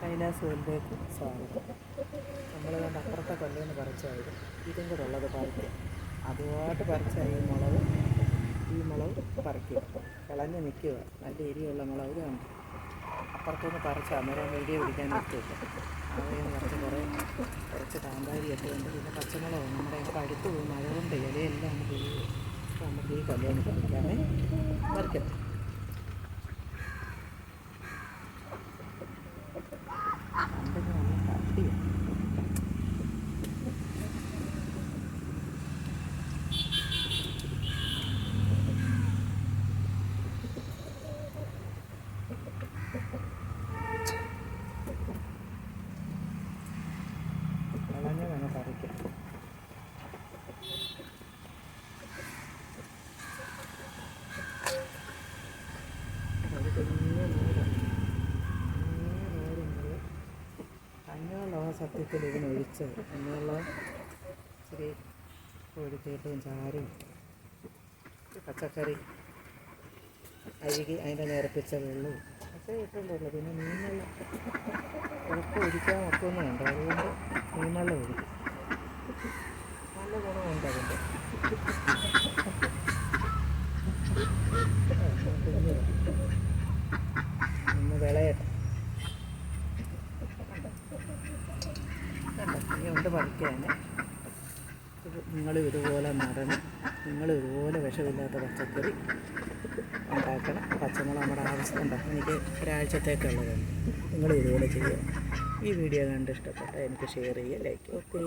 കൈലാസ് വേൾഡിലേക്ക് സ്വാഗതം. നമ്മൾ കണ്ട് അപ്പുറത്തെ കൊല്ലേന്ന് പറിച്ചായത് ഇതും കൂടെ ഉള്ളത് പറിക്കും. അതുമായിട്ട് പറിച്ച ഈ മുളക് പറിക്കുക. കളഞ്ഞ് നിൽക്കുക. നല്ല എരിയുള്ള മുളക് കണ്ട് അപ്പുറത്തുനിന്ന് പറിച്ച അന്നേരം വീഡിയോ പിടിക്കാൻ നിർത്തിയില്ല. അവിടെ കുറച്ച് കാന്താരിയൊക്കെ ഉണ്ട്. പിന്നെ പച്ചമുളക് നമ്മുടെ പഴുത്ത് പോയി മഴ കൊണ്ട് ഇലയെല്ലാം നമുക്ക് ഈ കൊല്ലേന്ന് പറിക്കാമേ. പറിക്കട്ടെ. പണ്ടൊക്കെ നല്ല കട്ടിയാണ്. കളഞ്ഞ് വേണം പറിക്കാം. ഒരു കുഞ്ഞ കഞ്ഞവെള്ളമാണ് സത്യത്തിൽ ഇതിനൊഴിച്ചത്. കഞ്ഞവെള്ളം ഇച്ചിരി കോഴിത്തീറ്റയും ചാരും പച്ചക്കറി അഴുകി അതിൻ്റെ നേർപ്പിച്ച വെള്ളവും ഒക്കെ ഇട്ടുള്ളൂ. പിന്നെ മീൻവെള്ളം ഉറപ്പ് ഒഴിക്കാൻ ഒക്കുന്നുണ്ട്. അതുകൊണ്ട് മീൻവെള്ളം ഒഴിക്കും. നല്ല ഗുണമുണ്ട് അതിൻ്റെ. ഒന്ന് വിളയട്ടെ. ഇനിയുണ്ട് പറിക്കാൻ. നിങ്ങളും ഇതുപോലെ നടണം. നിങ്ങളും ഇതുപോലെ വിഷമില്ലാത്ത പച്ചക്കറി ഉണ്ടാക്കണം. പച്ചമുളക് നമ്മുടെ ആവശ്യമുണ്ട്. എനിക്ക് ഒരാഴ്ചത്തേക്കുള്ളതുണ്ട്. നിങ്ങളും ഇതുപോലെ ചെയ്യുക. ഈ വീഡിയോ കണ്ട് ഇഷ്ടപ്പെട്ടാൽ എനിക്ക് ഷെയർ ചെയ്യുക, ലൈക്ക്. ഓക്കേ.